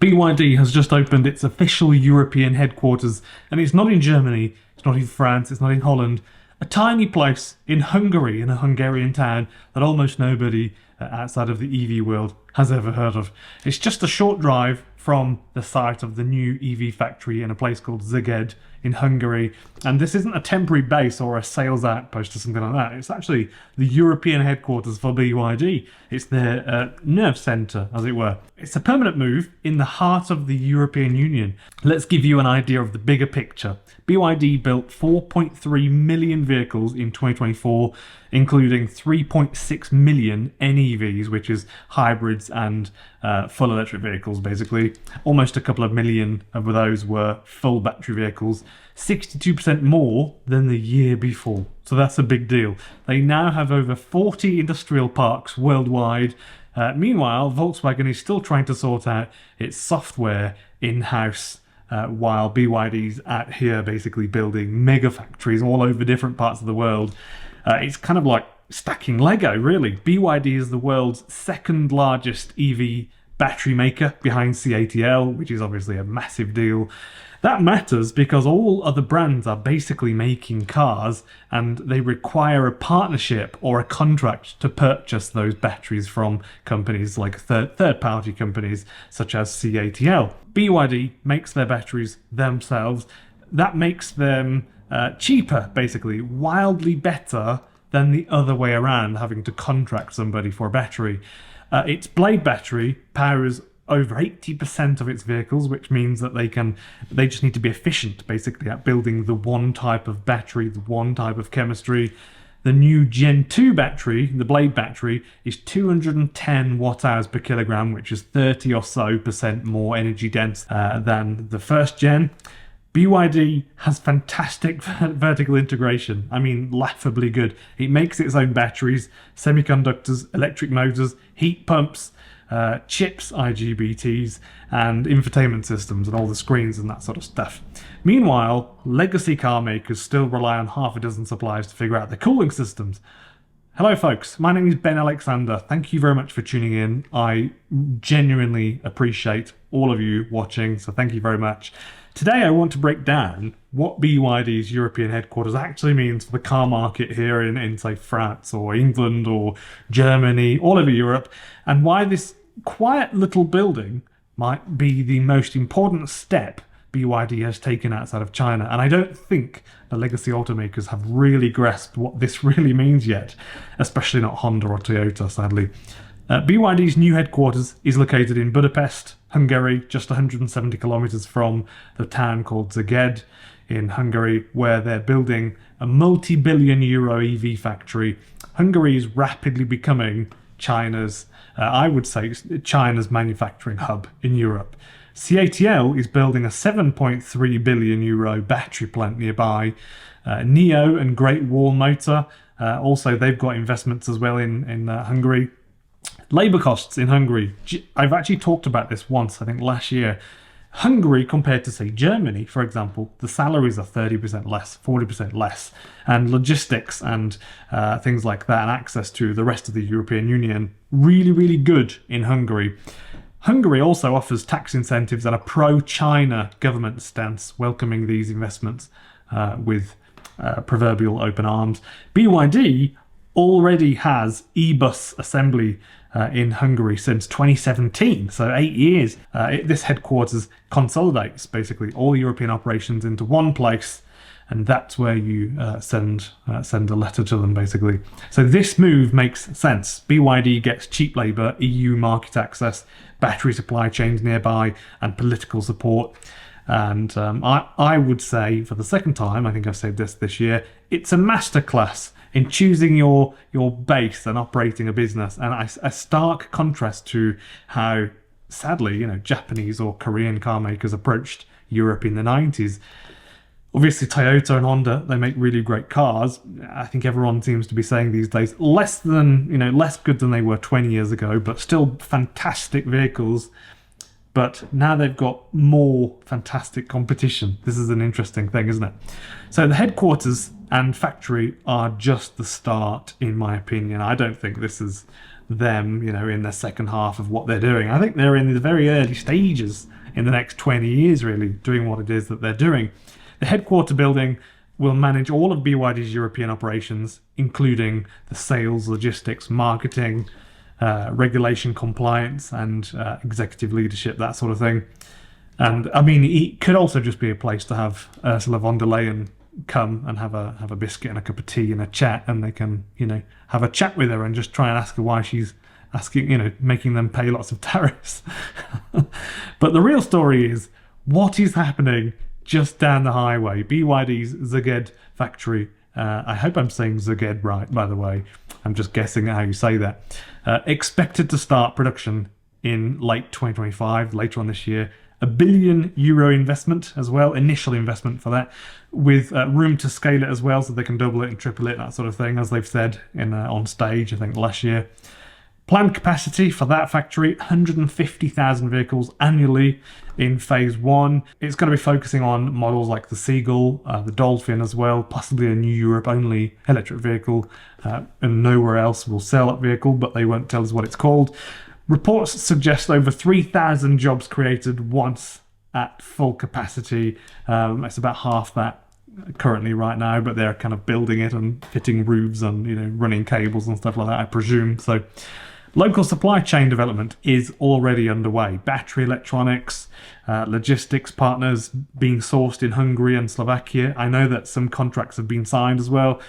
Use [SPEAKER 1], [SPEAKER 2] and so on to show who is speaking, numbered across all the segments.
[SPEAKER 1] BYD has just opened its official European headquarters, and it's not in Germany, it's not in France, it's not in Holland. A tiny place in Hungary, in a Hungarian town that almost nobody outside of the EV world has ever heard of. It's just a short drive from the site of the new EV factory in a place called Zeged in Hungary. And this isn't a temporary base or a sales outpost or something like that. It's actually the European headquarters for BYD. It's their nerve centre, as it were. It's a permanent move in the heart of the European Union. Let's give you an idea of the bigger picture. BYD built 4.3 million vehicles in 2024, including 3.6 million NEVs, which is hybrids and full electric vehicles, basically. Almost a couple of million of those were full battery vehicles, 62% more than the year before. So that's a big deal. They now have over 40 industrial parks worldwide. Meanwhile, Volkswagen is still trying to sort out its software in-house, while BYD's out here basically building mega factories all over different parts of the world. It's kind of like stacking Lego, really. BYD is the world's second largest EV battery maker behind CATL, which is obviously a massive deal. That matters because all other brands are basically making cars and they require a partnership or a contract to purchase those batteries from companies like third-party companies such as CATL. BYD makes their batteries themselves. That makes them cheaper, basically, wildly better than the other way around, having to contract somebody for a battery. Its Blade battery powers over 80% of its vehicles, which means that they just need to be efficient, basically, at building the one type of battery, the one type of chemistry. The new Gen 2 battery, the Blade battery, is 210 watt-hours per kilogram, which is 30 or so percent more energy dense than the first gen. BYD has fantastic vertical integration. I mean, laughably good. It makes its own batteries, semiconductors, electric motors, heat pumps, chips, IGBTs, and infotainment systems and all the screens and that sort of stuff. Meanwhile, legacy car makers still rely on half a dozen suppliers to figure out their cooling systems. Hello folks, my name is Ben Alexander. Thank you very much for tuning in. I genuinely appreciate all of you watching, so thank you very much. Today I want to break down what BYD's European headquarters actually means for the car market here in say, France or England or Germany, all over Europe, and why this quiet little building might be the most important step BYD has taken outside of China. And I don't think the legacy automakers have really grasped what this really means yet, especially not Honda or Toyota, sadly. BYD's new headquarters is located in Budapest, Hungary, just 170 kilometers from the town called Szeged in Hungary, where they're building a multi-billion euro EV factory. Hungary is rapidly becoming China's, I would say, China's manufacturing hub in Europe. CATL is building a 7.3 billion euro battery plant nearby. NIO and Great Wall Motor, also they've got investments as well in Hungary. Labour costs in Hungary. I've actually talked about this once, I think last year. Hungary, compared to, say, Germany, for example, the salaries are 30% less, 40% less. And logistics and things like that, and access to the rest of the European Union, really, really good in Hungary. Hungary also offers tax incentives and a pro-China government stance, welcoming these investments with proverbial open arms. BYD already has e-bus assembly in Hungary since 2017, so 8 years. This headquarters consolidates basically all European operations into one place, and that's where you send a letter to them, basically. So this move makes sense. BYD gets cheap labour, EU market access, battery supply chains nearby, and political support. And I would say, for the second time, I think I've said this year, it's a masterclass in choosing your base and operating a business, and a stark contrast to how, sadly, Japanese or Korean car makers approached Europe in the 90s. Obviously, Toyota and Honda, they make really great cars. I think everyone seems to be saying these days less good than they were 20 years ago, but still fantastic vehicles. But now they've got more fantastic competition. This is an interesting thing, isn't it? So the headquarters and factory are just the start, in my opinion. I don't think this is them, in the second half of what they're doing. I think they're in the very early stages in the next 20 years, really, doing what it is that they're doing. The headquarter building will manage all of BYD's European operations, including the sales, logistics, marketing, regulation compliance, and executive leadership, that sort of thing. And I mean, it could also just be a place to have Ursula von der Leyen come and have a biscuit and a cup of tea and a chat, and they can, have a chat with her and just try and ask her why she's asking, making them pay lots of tariffs. But the real story is what is happening just down the highway. BYD's Zeged factory. I hope I'm saying Zeged right, by the way. I'm just guessing how you say that. Expected to start production in late 2025, later on this year. €1 billion investment as well, initial investment for that, with room to scale it as well, so they can double it and triple it, that sort of thing, as they've said on stage, I think, last year. Planned capacity for that factory, 150,000 vehicles annually in phase one. It's going to be focusing on models like the Seagull, the Dolphin as well, possibly a new Europe-only electric vehicle, and nowhere else will sell that vehicle, but they won't tell us what it's called. Reports suggest over 3,000 jobs created once at full capacity. It's about half that currently right now, but they're kind of building it and fitting roofs and running cables and stuff like that, I presume. So local supply chain development is already underway. Battery electronics, logistics partners being sourced in Hungary and Slovakia. I know that some contracts have been signed as well.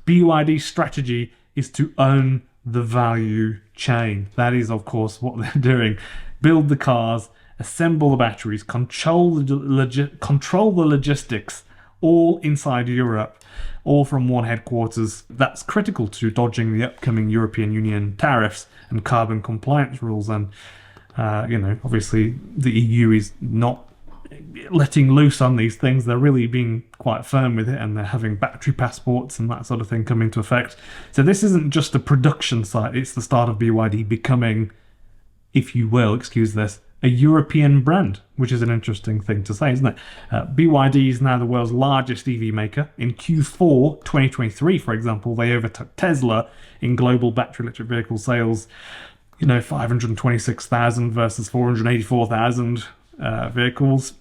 [SPEAKER 1] BYD's strategy is to own the value chain. That is, of course, what they're doing. Build the cars, assemble the batteries, control the logistics, all inside Europe, all from one headquarters. That's critical to dodging the upcoming European Union tariffs and carbon compliance rules. And, obviously the EU is not letting loose on these things. They're really being quite firm with it, and they're having battery passports and that sort of thing come into effect. So this isn't just a production site, it's the start of BYD becoming, if you will, excuse this, a European brand, which is an interesting thing to say, isn't it? BYD is now the world's largest EV maker. In Q4 2023, for example, they overtook Tesla in global battery electric vehicle sales, 526,000 versus 484,000 vehicles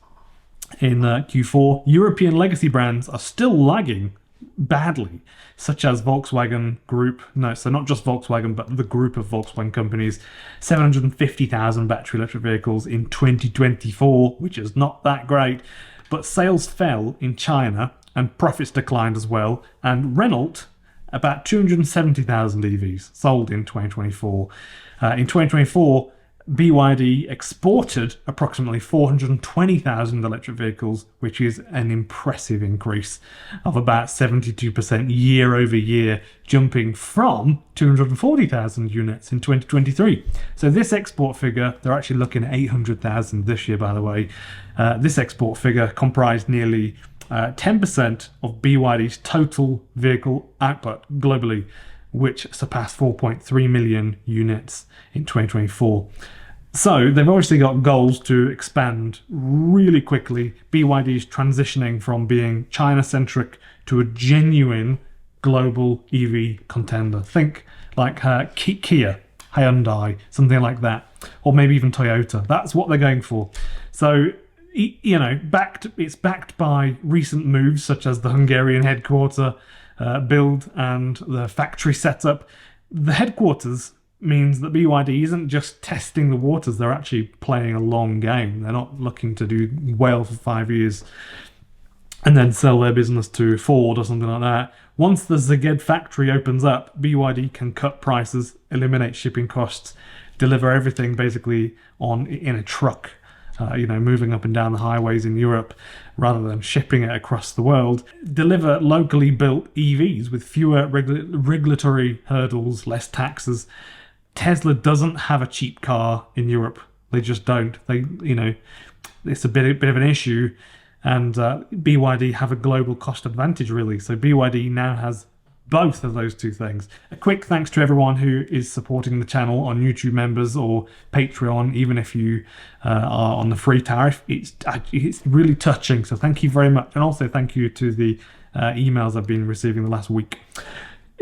[SPEAKER 1] in Q4. European legacy brands are still lagging badly, such as Volkswagen Group. No, so not just Volkswagen, but the group of Volkswagen companies. 750,000 battery electric vehicles in 2024, which is not that great. But sales fell in China and profits declined as well. And Renault, about 270,000 EVs sold in 2024. In 2024, BYD exported approximately 420,000 electric vehicles, which is an impressive increase of about 72% year over year, jumping from 240,000 units in 2023. So this export figure, they're actually looking at 800,000 this year, by the way. This export figure comprised nearly 10% of BYD's total vehicle output globally, which surpassed 4.3 million units in 2024. So they've obviously got goals to expand really quickly. BYD is transitioning from being China-centric to a genuine global EV contender. Think like Kia, Hyundai, something like that, or maybe even Toyota. That's what they're going for. So, it's backed by recent moves such as the Hungarian headquarter build and the factory setup. The headquarters means that BYD isn't just testing the waters, they're actually playing a long game. They're not looking to do well for 5 years and then sell their business to Ford or something like that. Once the Zeged factory opens up, BYD can cut prices, eliminate shipping costs, deliver everything basically in a truck, moving up and down the highways in Europe rather than shipping it across the world. Deliver locally built EVs with fewer regulatory hurdles, less taxes. Tesla doesn't have a cheap car in Europe. They just don't. It's a bit of an issue, and BYD have a global cost advantage, really. So BYD now has both of those two things. A quick thanks to everyone who is supporting the channel on YouTube members or Patreon, even if you are on the free tariff. It's really touching, so thank you very much. And also thank you to the emails I've been receiving the last week.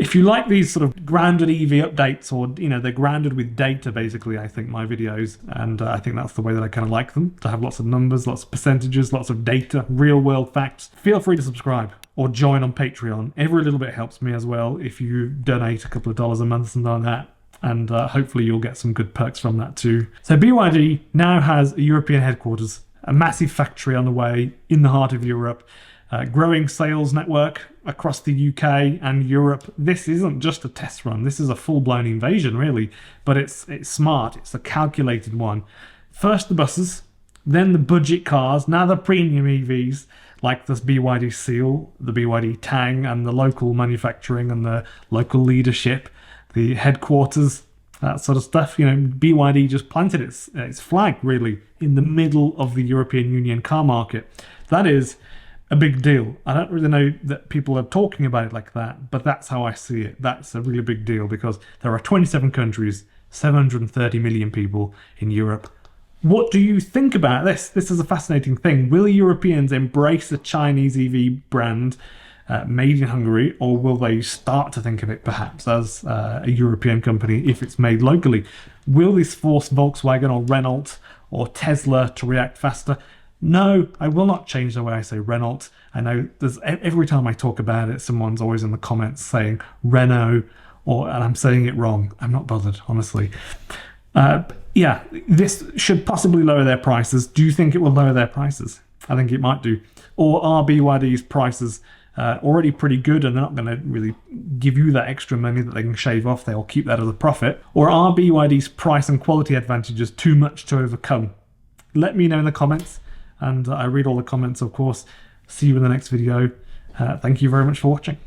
[SPEAKER 1] If you like these sort of grounded EV updates, or, you know, they're grounded with data, basically, I think, my videos, and I think that's the way that I kind of like them, to have lots of numbers, lots of percentages, lots of data, real world facts, feel free to subscribe or join on Patreon. Every little bit helps me as well if you donate a couple of dollars a month, something like that. And hopefully you'll get some good perks from that too. So BYD now has a European headquarters, a massive factory on the way in the heart of Europe, growing sales network across the UK and Europe. This isn't just a test run. This is a full-blown invasion, really. But it's smart. It's a calculated one. First the buses, then the budget cars, now the premium EVs, like this BYD Seal, the BYD Tang, and the local manufacturing and the local leadership, the headquarters, that sort of stuff. You know, BYD just planted its flag, really, in the middle of the European Union car market. That is a big deal. I don't really know that people are talking about it like that, but that's how I see it. That's a really big deal because there are 27 countries, 730 million people in Europe. What do you think about this? This is a fascinating thing. Will Europeans embrace a Chinese EV brand made in Hungary, or will they start to think of it perhaps as a European company if it's made locally? Will this force Volkswagen or Renault or Tesla to react faster? No, I will not change the way I say Renault. I know there's every time I talk about it, someone's always in the comments saying Renault, and I'm saying it wrong. I'm not bothered, honestly. Yeah, this should possibly lower their prices. Do you think it will lower their prices? I think it might do. Or are BYD's prices already pretty good and they're not going to really give you that extra money that they can shave off? They'll keep that as a profit. Or are BYD's price and quality advantages too much to overcome? Let me know in the comments. And I read all the comments, of course. See you in the next video. Thank you very much for watching.